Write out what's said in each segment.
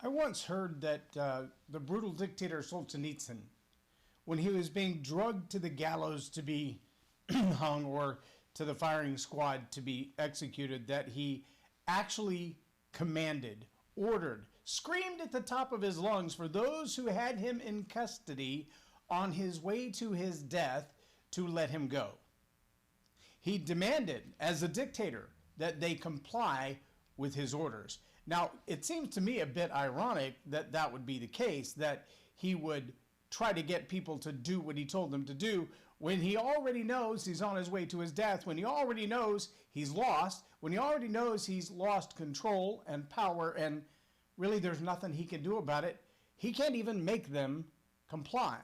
I once heard that the brutal dictator Solzhenitsyn, when he was being drugged to the gallows to be hung or to the firing squad to be executed, that he actually commanded, ordered, screamed at the top of his lungs for those who had him in custody on his way to his death to let him go. He demanded, as a dictator, that they comply with his orders. Now, it seems to me a bit ironic that that would be the case, that he would try to get people to do what he told them to do when he already knows he's on his way to his death, when he already knows he's lost, when he already knows he's lost control and power, and really there's nothing he can do about it. He can't even make them comply.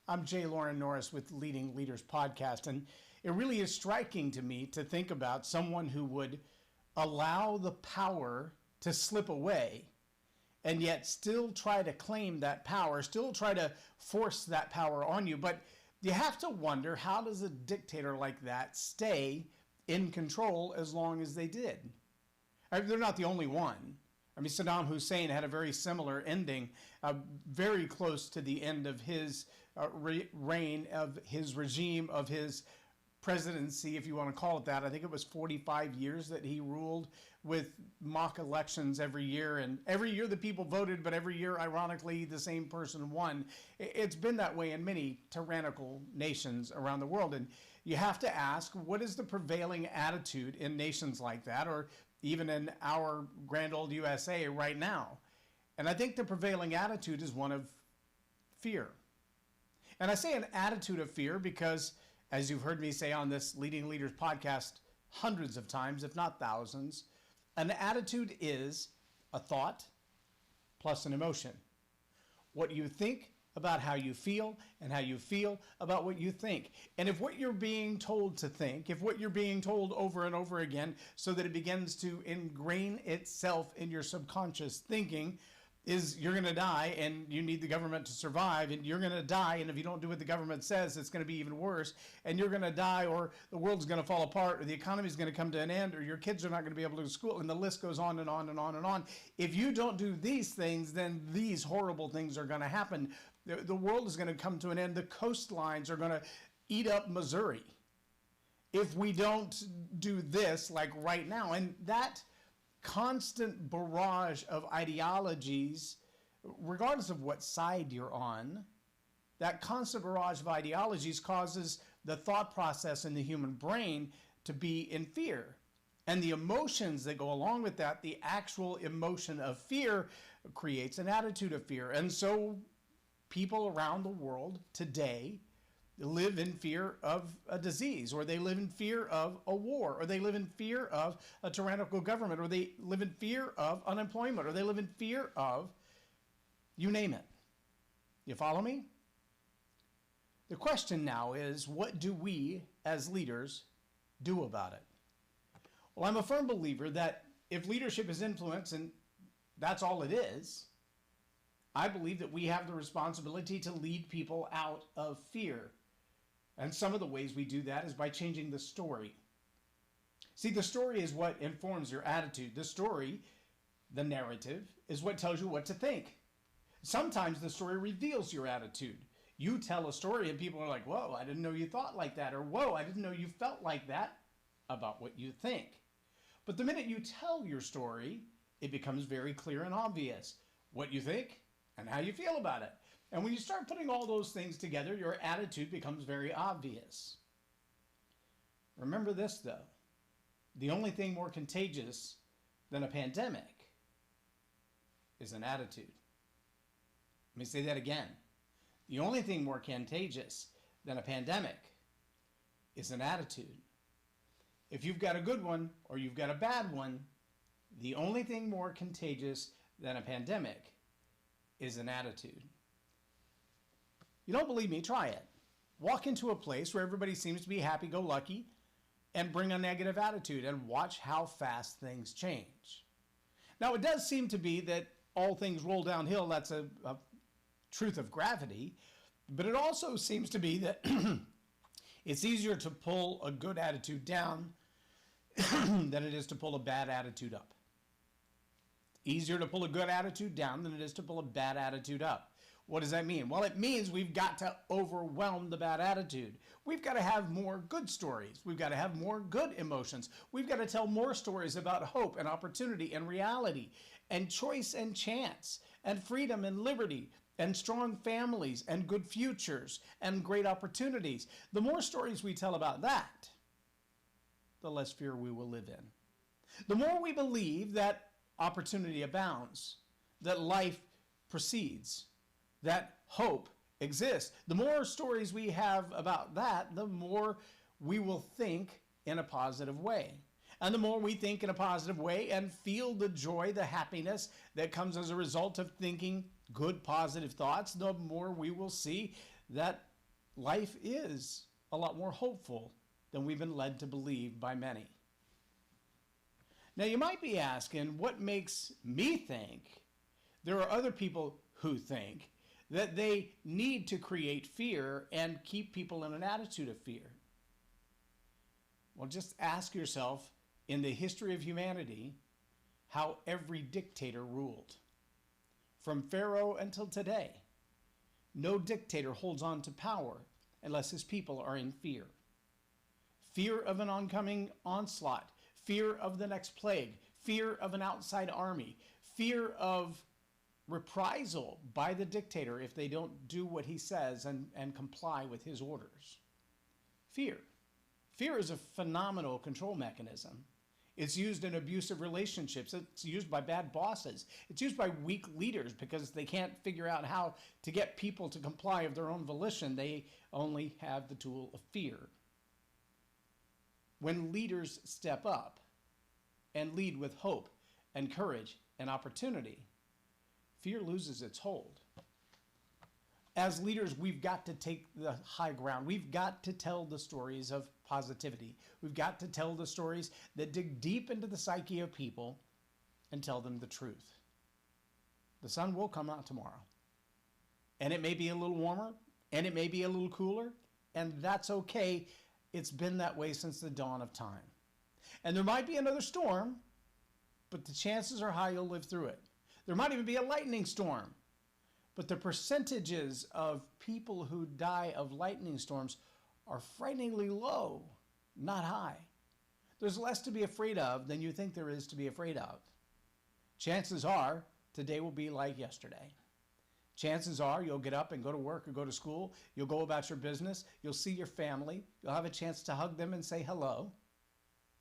I'm J Loren Norris with Leading Leaders Podcast, and it really is striking to me to think about someone who would allow the power to slip away and yet still try to claim that power, still try to force that power on you. But you have to wonder, how does a dictator like that stay in control as long as they did? They're not the only one. I mean, Saddam Hussein had a very similar ending, very close to the end of his reign, of his regime, of his presidency, if you want to call it that. I think it was 45 years that he ruled, with mock elections every year. And every year the people voted, but every year, ironically, the same person won. It's been that way in many tyrannical nations around the world. And you have to ask, what is the prevailing attitude in nations like that, or even in our grand old USA right now? And I think the prevailing attitude is one of fear. And I say an attitude of fear because, as you've heard me say on this Leading Leaders podcast hundreds of times, if not thousands, an attitude is a thought plus an emotion. What you think about how you feel, and how you feel about what you think. And if what you're being told to think, if what you're being told over and over again so that it begins to ingrain itself in your subconscious thinking, is you're going to die and you need the government to survive, and you're going to die, and if you don't do what the government says, it's going to be even worse, and you're going to die, or the world's going to fall apart, or the economy is going to come to an end, or your kids are not going to be able to go to school, and the list goes on and on and on and on. If you don't do these things, then these horrible things are going to happen. The world is going to come to an end. The coastlines are going to eat up Missouri if we don't do this, like right now. And that constant barrage of ideologies, regardless of what side you're on, that constant barrage of ideologies causes the thought process in the human brain to be in fear. And the emotions that go along with that, the actual emotion of fear, creates an attitude of fear. And so people around the world today live in fear of a disease, or they live in fear of a war, or they live in fear of a tyrannical government, or they live in fear of unemployment, or they live in fear of, you name it. You follow me? The question now is, what do we as leaders do about it? Well, I'm a firm believer that if leadership is influence, and that's all it is, I believe that we have the responsibility to lead people out of fear. And some of the ways we do that is by changing the story. See, the story is what informs your attitude. The story, the narrative, is what tells you what to think. Sometimes the story reveals your attitude. You tell a story and people are like, whoa, I didn't know you thought like that, or whoa, I didn't know you felt like that about what you think. But the minute you tell your story, it becomes very clear and obvious what you think and how you feel about it. And when you start putting all those things together, your attitude becomes very obvious. Remember this, though. The only thing more contagious than a pandemic is an attitude. Let me say that again. The only thing more contagious than a pandemic is an attitude. If you've got a good one or you've got a bad one, the only thing more contagious than a pandemic is an attitude. You don't believe me? Try it. Walk into a place where everybody seems to be happy-go-lucky and bring a negative attitude and watch how fast things change. Now, it does seem to be that all things roll downhill. That's a truth of gravity. But it also seems to be that it's easier to pull a good attitude down than it is to pull a bad attitude up. Easier to pull a good attitude down than it is to pull a bad attitude up. What does that mean? Well, it means we've got to overwhelm the bad attitude. We've got to have more good stories. We've got to have more good emotions. We've got to tell more stories about hope and opportunity and reality and choice and chance and freedom and liberty and strong families and good futures and great opportunities. The more stories we tell about that, the less fear we will live in. The more we believe that opportunity abounds, that life proceeds, that hope exists, the more stories we have about that, the more we will think in a positive way. And the more we think in a positive way and feel the joy, the happiness that comes as a result of thinking good, positive thoughts, the more we will see that life is a lot more hopeful than we've been led to believe by many. Now, you might be asking, what makes me think there are other people who think that they need to create fear and keep people in an attitude of fear? Well, just ask yourself, in the history of humanity, how every dictator ruled. From Pharaoh until today, no dictator holds on to power unless his people are in fear. Fear of an oncoming onslaught, fear of the next plague, fear of an outside army, fear of reprisal by the dictator if they don't do what he says and comply with his orders. Fear. Fear is a phenomenal control mechanism. It's used in abusive relationships. It's used by bad bosses. It's used by weak leaders because they can't figure out how to get people to comply of their own volition. They only have the tool of fear. When leaders step up and lead with hope and courage and opportunity, fear loses its hold. As leaders, we've got to take the high ground. We've got to tell the stories of positivity. We've got to tell the stories that dig deep into the psyche of people and tell them the truth. The sun will come out tomorrow. And it may be a little warmer, and it may be a little cooler, and that's okay. It's been that way since the dawn of time. And there might be another storm, but the chances are high you'll live through it. There might even be a lightning storm. But the percentages of people who die of lightning storms are frighteningly low, not high. There's less to be afraid of than you think there is to be afraid of. Chances are today will be like yesterday. Chances are you'll get up and go to work or go to school. You'll go about your business. You'll see your family. You'll have a chance to hug them and say hello.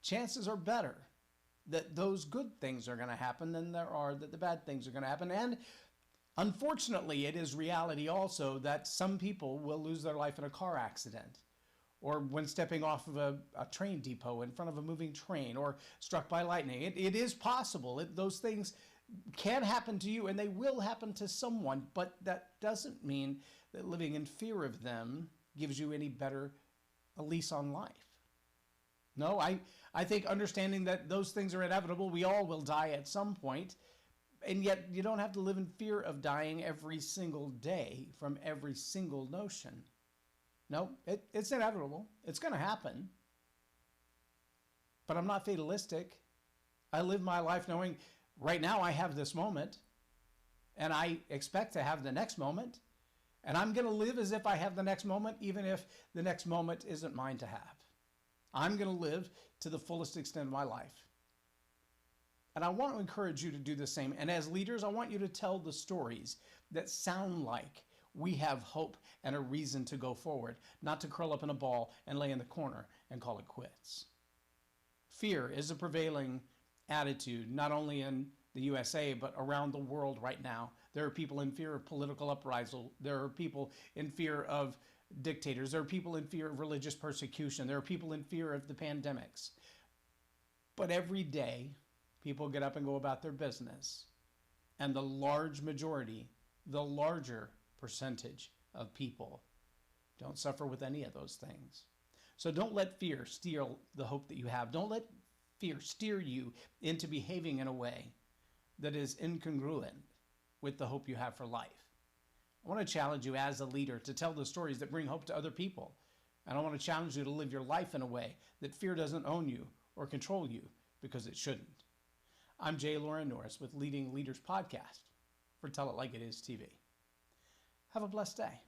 Chances are better that those good things are going to happen than there are that the bad things are going to happen. And unfortunately, it is reality also that some people will lose their life in a car accident, or when stepping off of a train depot in front of a moving train, or struck by lightning. It is possible. Those things can happen to you, and they will happen to someone, but that doesn't mean that living in fear of them gives you any better a lease on life. No, I think understanding that those things are inevitable, we all will die at some point, and yet you don't have to live in fear of dying every single day from every single notion. No, it's inevitable. It's going to happen. But I'm not fatalistic. I live my life knowing right now I have this moment, and I expect to have the next moment, and I'm going to live as if I have the next moment, even if the next moment isn't mine to have. I'm going to live to the fullest extent of my life. And I want to encourage you to do the same. And as leaders, I want you to tell the stories that sound like we have hope and a reason to go forward, not to curl up in a ball and lay in the corner and call it quits. Fear is a prevailing attitude, not only in the USA, but around the world right now. There are people in fear of political uprisal. There are people in fear of dictators. There are people in fear of religious persecution. There are people in fear of the pandemics. But every day, people get up and go about their business. And the large majority, the larger percentage of people don't suffer with any of those things. So don't let fear steal the hope that you have. Don't let fear steer you into behaving in a way that is incongruent with the hope you have for life. I want to challenge you as a leader to tell the stories that bring hope to other people. And I want to challenge you to live your life in a way that fear doesn't own you or control you, because it shouldn't. I'm J Loren Norris with Leading Leaders Podcast for Tell It Like It Is TV. Have a blessed day.